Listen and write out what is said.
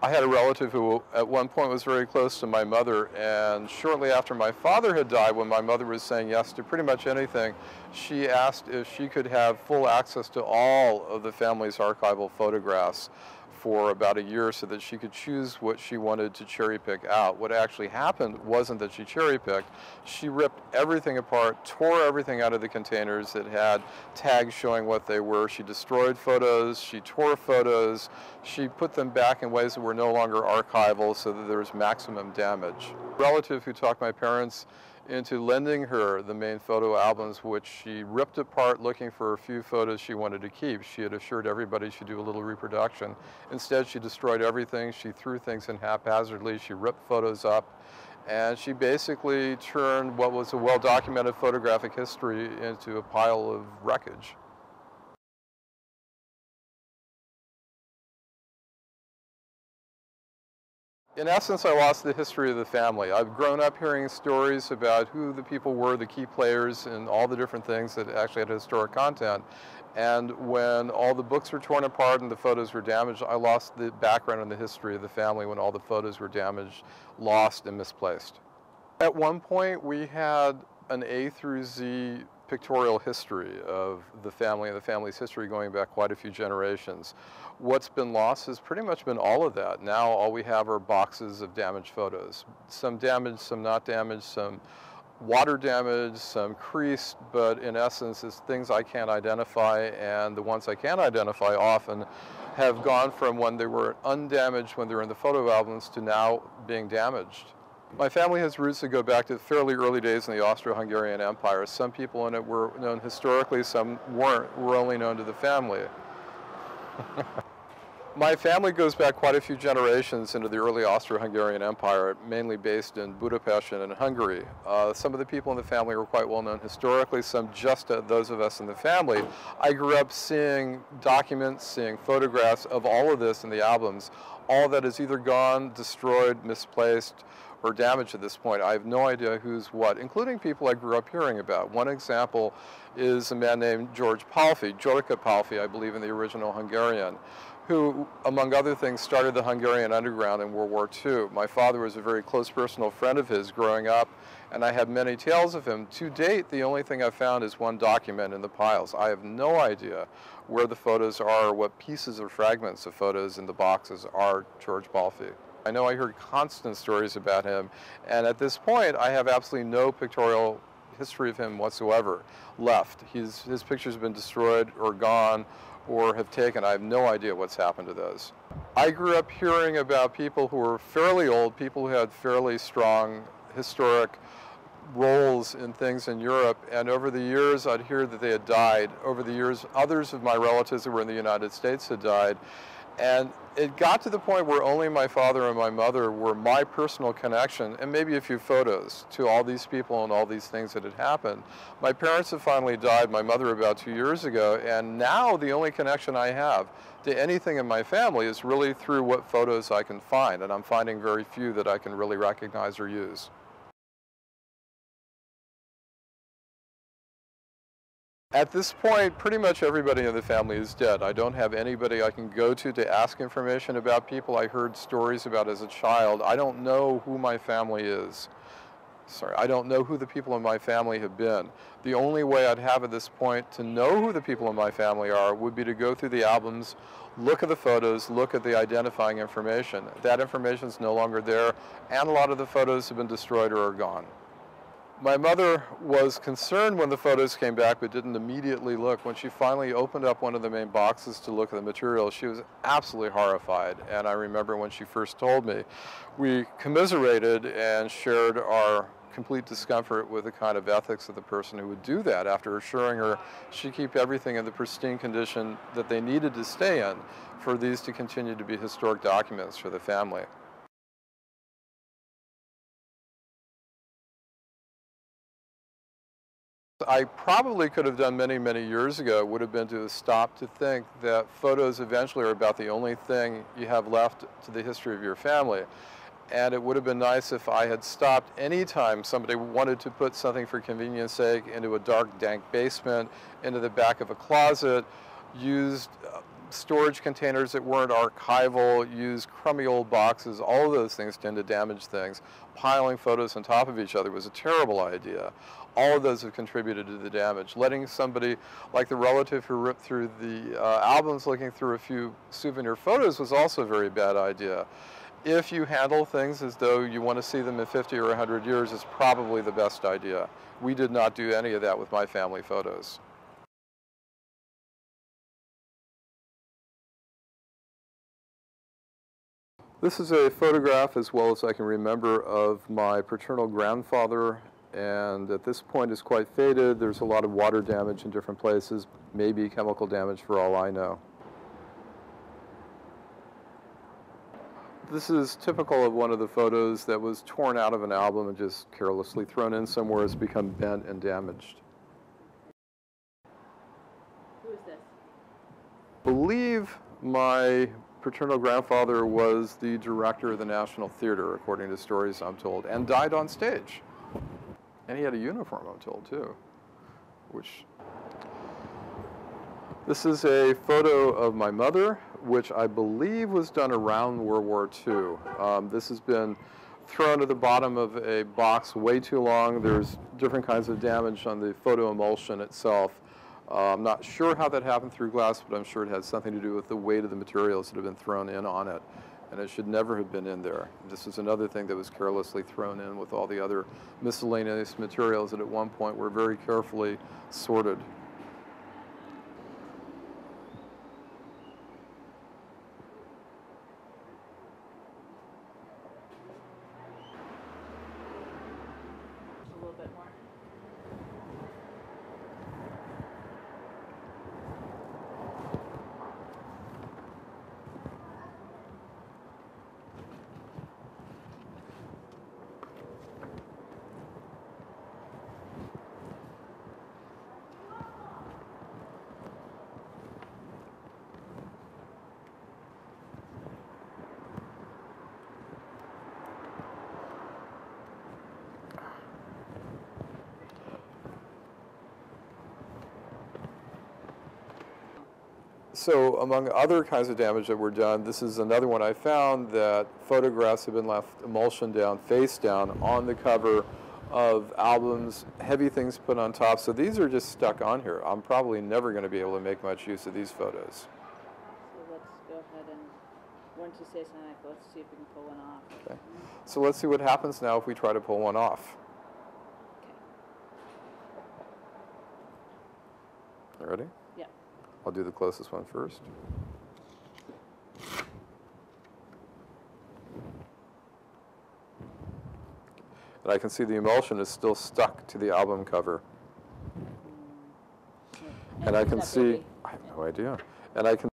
I had a relative who at one point was very close to my mother, and shortly after my father had died, when my mother was saying yes to pretty much anything, she asked if she could have full access to all of the family's archival photographs for about a year so that she could choose what she wanted to cherry pick out. What actually happened wasn't that she cherry picked. She ripped everything apart, tore everything out of the containers that had tags showing what they were. She destroyed photos, she tore photos, she put them back in ways that were no longer archival so that there was maximum damage. A relative who talked my parents into lending her the main photo albums, which she ripped apart looking for a few photos she wanted to keep. She had assured everybody she'd do a little reproduction. Instead, she destroyed everything. She threw things in haphazardly. She ripped photos up. And she basically turned what was a well-documented photographic history into a pile of wreckage. In essence, I lost the history of the family. I've grown up hearing stories about who the people were, the key players, and all the different things that actually had historic content. And when all the books were torn apart and the photos were damaged, I lost the background and the history of the family when all the photos were damaged, lost, and misplaced. At one point, we had an A through Z pictorial history of the family and the family's history going back quite a few generations. What's been lost has pretty much been all of that. Now all we have are boxes of damaged photos. Some damaged, some not damaged, some water damage, some creased, but in essence it's things I can't identify, and the ones I can identify often have gone from when they were undamaged when they were in the photo albums to now being damaged. My family has roots that go back to fairly early days in the Austro-Hungarian Empire. Some people in it were known historically, some weren't, were only known to the family. My family goes back quite a few generations into the early Austro-Hungarian Empire, mainly based in Budapest and in Hungary. Some of the people in the family were quite well known historically, some just those of us in the family. I grew up seeing documents, seeing photographs of all of this in the albums. All that is either gone, destroyed, misplaced, or damaged at this point. I have no idea who's what, including people I grew up hearing about. One example is a man named George Palffy, György Palffy, I believe in the original Hungarian, who, among other things, started the Hungarian underground in World War II. My father was a very close personal friend of his growing up, and I have many tales of him. To date, the only thing I've found is one document in the piles. I have no idea where the photos are or what pieces or fragments of photos in the boxes are George Palffy. I know I heard constant stories about him, and at this point I have absolutely no pictorial history of him whatsoever left. His pictures have been destroyed or gone or have taken. I have no idea what's happened to those. I grew up hearing about people who were fairly old, people who had fairly strong historic roles in things in Europe, and over the years I'd hear that they had died. Over the years, others of my relatives who were in the United States had died. And it got to the point where only my father and my mother were my personal connection, and maybe a few photos, to all these people and all these things that had happened. My parents have finally died, my mother about 2 years ago, and now the only connection I have to anything in my family is really through what photos I can find, and I'm finding very few that I can really recognize or use. At this point, pretty much everybody in the family is dead. I don't have anybody I can go to ask information about people I heard stories about as a child. I don't know who my family is. Sorry, I don't know who the people in my family have been. The only way I'd have at this point to know who the people in my family are would be to go through the albums, look at the photos, look at the identifying information. That information is no longer there, and a lot of the photos have been destroyed or are gone. My mother was concerned when the photos came back, but didn't immediately look. When she finally opened up one of the main boxes to look at the material, she was absolutely horrified. And I remember when she first told me, we commiserated and shared our complete discomfort with the kind of ethics of the person who would do that, after assuring her she'd keep everything in the pristine condition that they needed to stay in for these to continue to be historic documents for the family. I probably could have done many, many years ago would have been to stop to think that photos eventually are about the only thing you have left to the history of your family. And it would have been nice if I had stopped anytime somebody wanted to put something for convenience sake into a dark, dank basement, into the back of a closet, used storage containers that weren't archival, used crummy old boxes. All of those things tend to damage things. Piling photos on top of each other was a terrible idea. All of those have contributed to the damage. Letting somebody like the relative who ripped through the albums looking through a few souvenir photos was also a very bad idea. If you handle things as though you want to see them in 50 or 100 years, it's probably the best idea. We did not do any of that with my family photos. This is a photograph, as well as I can remember, of my paternal grandfather, and at this point it's quite faded. There's a lot of water damage in different places, maybe chemical damage for all I know. This is typical of one of the photos that was torn out of an album and just carelessly thrown in somewhere. It's become bent and damaged. Who is this? I believe my paternal grandfather was the director of the National Theater, according to stories I'm told, and died on stage. And he had a uniform, I'm told, too. This is a photo of my mother, which I believe was done around World War II. This has been thrown to the bottom of a box way too long. There's different kinds of damage on the photo emulsion itself. I'm not sure how that happened through glass, but I'm sure it had something to do with the weight of the materials that have been thrown in on it. And it should never have been in there. This is another thing that was carelessly thrown in with all the other miscellaneous materials that at one point were very carefully sorted. A little bit more. So among other kinds of damage that were done, this is another one I found, that photographs have been left emulsion down, face down, on the cover of albums, heavy things put on top. So these are just stuck on here. I'm probably never going to be able to make much use of these photos. So let's go ahead and, once you say something, let's see if we can pull one off. Okay. So let's see what happens now if we try to pull one off. Okay. You ready? Yeah. I'll do the closest one first. And I can see the emulsion is still stuck to the album cover. And I can see, I have no idea. And I can